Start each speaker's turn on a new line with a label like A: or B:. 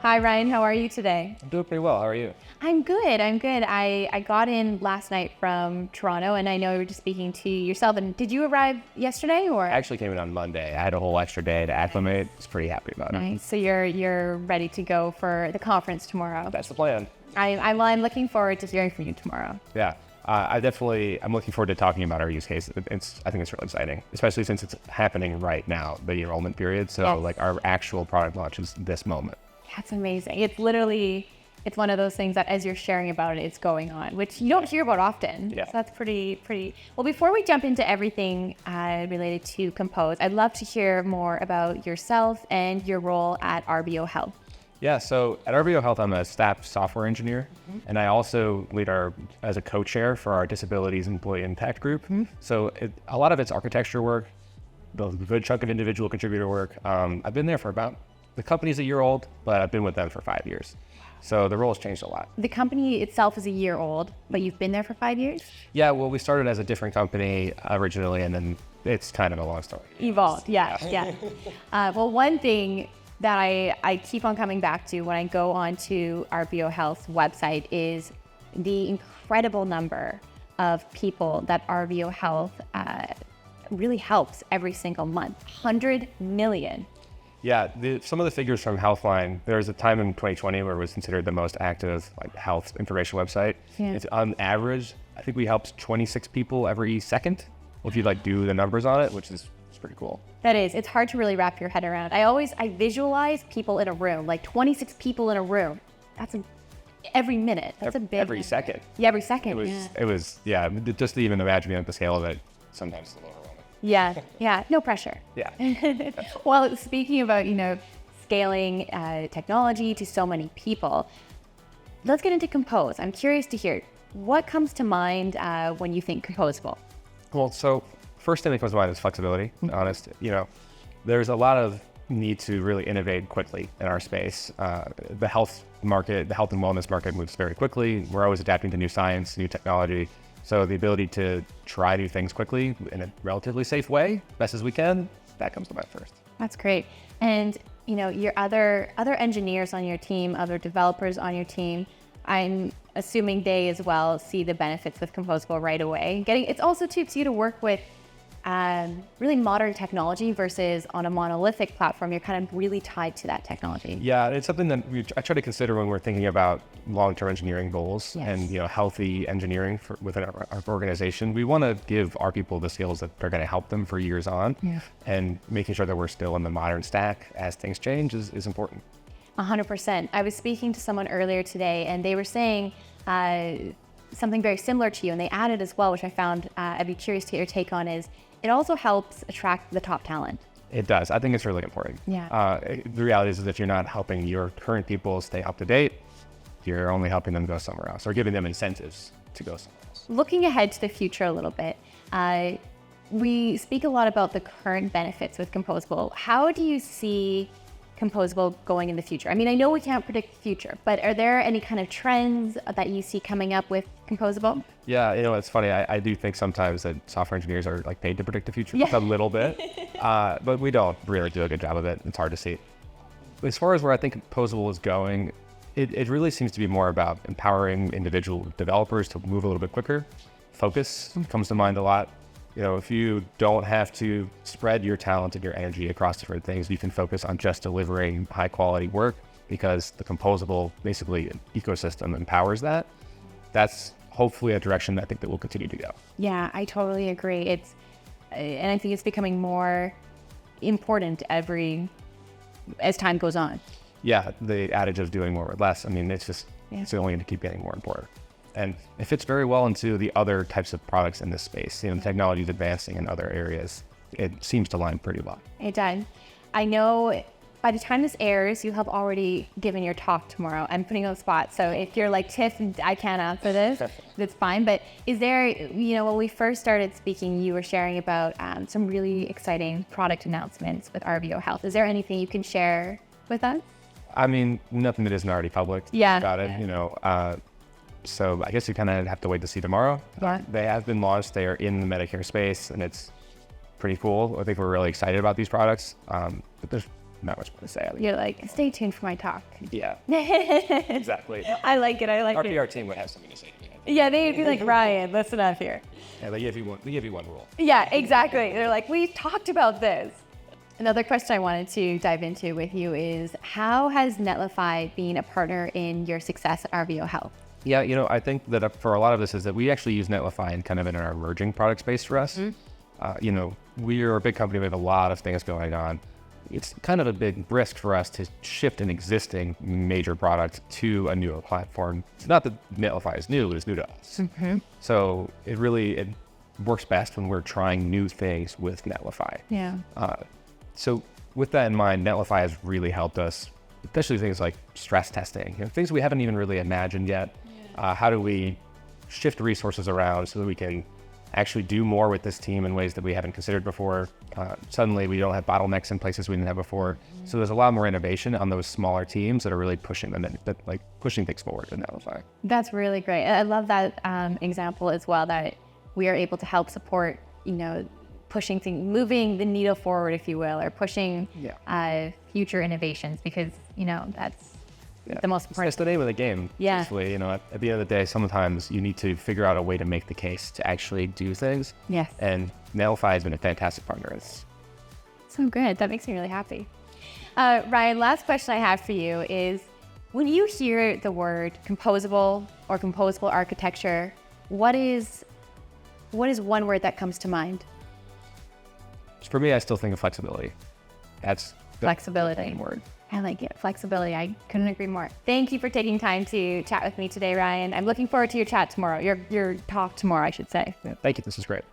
A: Hi, Ryan. How are you today?
B: I'm doing pretty well. How are you?
A: I'm good. I got in last night from Toronto, and I know you were just speaking to yourself. And did you arrive yesterday, or?
B: I actually came in on Monday. I had a whole extra day to acclimate. I was pretty happy about it.
A: Nice. So you're ready to go for the conference tomorrow.
B: That's the plan.
A: I'm looking forward to hearing from you tomorrow.
B: Yeah. I'm looking forward to talking about our use case. I think it's really exciting, especially since it's happening right now, the enrollment period. So
A: Yes.
B: like our actual product launch is this moment.
A: That's amazing. It's one of those things that as you're sharing about it, it's going on, which you don't hear about often.
B: Yeah.
A: So that's pretty. Well, before we jump into everything related to Compose, I'd love to hear more about yourself and your role at RVO Health.
B: Yeah, so at RVO Health, I'm a staff software engineer, and I also lead as a co-chair for our Disabilities Employee Impact Group. So a lot of it's architecture work, a good chunk of individual contributor work. I've been there for the company's a year old, but I've been with them for 5 years. So the role has changed a lot.
A: The company itself is a year old, but you've been there for 5 years?
B: Yeah, well, we started as a different company originally, and then it's kind of a long story.
A: Evolved, yeah. Well, one thing that I keep on coming back to when I go on to RVO Health's website is the incredible number of people that RVO Health really helps every single month. 100 million.
B: Yeah, some of the figures from Healthline, there was a time in 2020 where it was considered the most active health information website.
A: Yeah.
B: It's on average, I think we helped 26 people every second, if you do the numbers on it, which is pretty cool.
A: That is, it's hard to really wrap your head around. I visualize people in a room, like 26 people in a room. That's every minute. That's a big
B: Every
A: number.
B: second.
A: Yeah, every second.
B: It was, just to even imagine the scale of it, sometimes it's a little overwhelming.
A: Yeah, no pressure.
B: Yeah.
A: Well, speaking about, scaling technology to so many people, let's get into Compose. I'm curious to hear, what comes to mind when you think composable?
B: Well, so first thing that comes to mind is flexibility, to be honest. There's a lot of need to really innovate quickly in our space. The health and wellness market moves very quickly. We're always adapting to new science, new technology. So the ability to try new things quickly in a relatively safe way, best as we can, that comes to mind first.
A: That's great. And, your other engineers on your team, other developers on your team, I'm assuming they as well see the benefits with composable right away. It's also too for you to work with really modern technology versus on a monolithic platform. You're kind of really tied to that technology.
B: Yeah, it's something that I try to consider when we're thinking about long-term engineering goals.
A: Yes.
B: And healthy engineering within our organization. We want to give our people the skills that are going to help them for years on.
A: Yeah.
B: And making sure that we're still in the modern stack as things change is important.
A: 100%. I was speaking to someone earlier today, and they were saying something very similar to you, and they added as well, which I found I'd be curious to get your take on, is it also helps attract the top talent.
B: It does. I think it's really important.
A: Yeah.
B: The reality is if you're not helping your current people stay up to date, you're only helping them go somewhere else or giving them incentives to go somewhere else.
A: Looking ahead to the future a little bit, we speak a lot about the current benefits with composable. How do you see composable going in the future? I mean, I know we can't predict the future, but are there any kind of trends that you see coming up with composable?
B: Yeah, it's funny. I do think sometimes that software engineers are paid to predict the future a little bit, but we don't really do a good job of it. It's hard to see. As far as where I think composable is going, it really seems to be more about empowering individual developers to move a little bit quicker. Focus comes to mind a lot. If you don't have to spread your talent and your energy across different things, you can focus on just delivering high quality work because the composable basically ecosystem empowers that. That's hopefully a direction I think that we'll continue to go.
A: Yeah, I totally agree. And I think it's becoming more important as time goes on.
B: Yeah, the adage of doing more with less. I mean, it's only going to keep getting more important. And it fits very well into the other types of products in this space. Technology is advancing in other areas. It seems to line pretty well.
A: It does. I know by the time this airs, you have already given your talk tomorrow. I'm putting you on the spot. So if you're like, Tiff, I can't answer this, that's fine. But is there, when we first started speaking, you were sharing about some really exciting product announcements with RVO Health. Is there anything you can share with us?
B: I mean, nothing that isn't already public.
A: Yeah.
B: About it, So I guess you kind of have to wait to see tomorrow.
A: Yeah.
B: They have been launched. They are in the Medicare space, and it's pretty cool. I think we're really excited about these products. But there's not much more to say.
A: You're like, stay tuned for my talk.
B: Yeah, exactly.
A: I like it.
B: Our PR team would have something to say to me.
A: Yeah, they'd be like, Ryan, listen up here.
B: Yeah, they give you one rule.
A: Yeah, exactly. They're like, we talked about this. Another question I wanted to dive into with you is, how has Netlify been a partner in your success at RVO Health?
B: Yeah, I think that for a lot of this is that we actually use Netlify in our emerging product space for us. We are a big company with a lot of things going on. It's kind of a big risk for us to shift an existing major product to a newer platform. It's not that Netlify is new, it's new to us. So it works best when we're trying new things with Netlify.
A: Yeah.
B: So with that in mind, Netlify has really helped us, especially things like stress testing, things we haven't even really imagined yet. How do we shift resources around so that we can actually do more with this team in ways that we haven't considered before? Suddenly we don't have bottlenecks in places we didn't have before. So there's a lot more innovation on those smaller teams that are really pushing things forward in Netlify.
A: That's really great. I love that example as well, that we are able to help support, pushing things, moving the needle forward, if you will, or pushing future innovations, because, that's the most important.
B: It's the name of the game.
A: Yeah.
B: Truthfully, at the end of the day, sometimes you need to figure out a way to make the case to actually do things.
A: Yes.
B: And Netlify has been a fantastic partner.
A: So good. That makes me really happy. Ryan, last question I have for you is, when you hear the word composable or composable architecture, what is one word that comes to mind?
B: For me, I still think of flexibility. That's the
A: Flexibility.
B: word.
A: I like it. Flexibility. I couldn't agree more. Thank you for taking time to chat with me today, Ryan. I'm looking forward to your chat tomorrow, your talk tomorrow, I should say.
B: Yeah, thank you. This is great.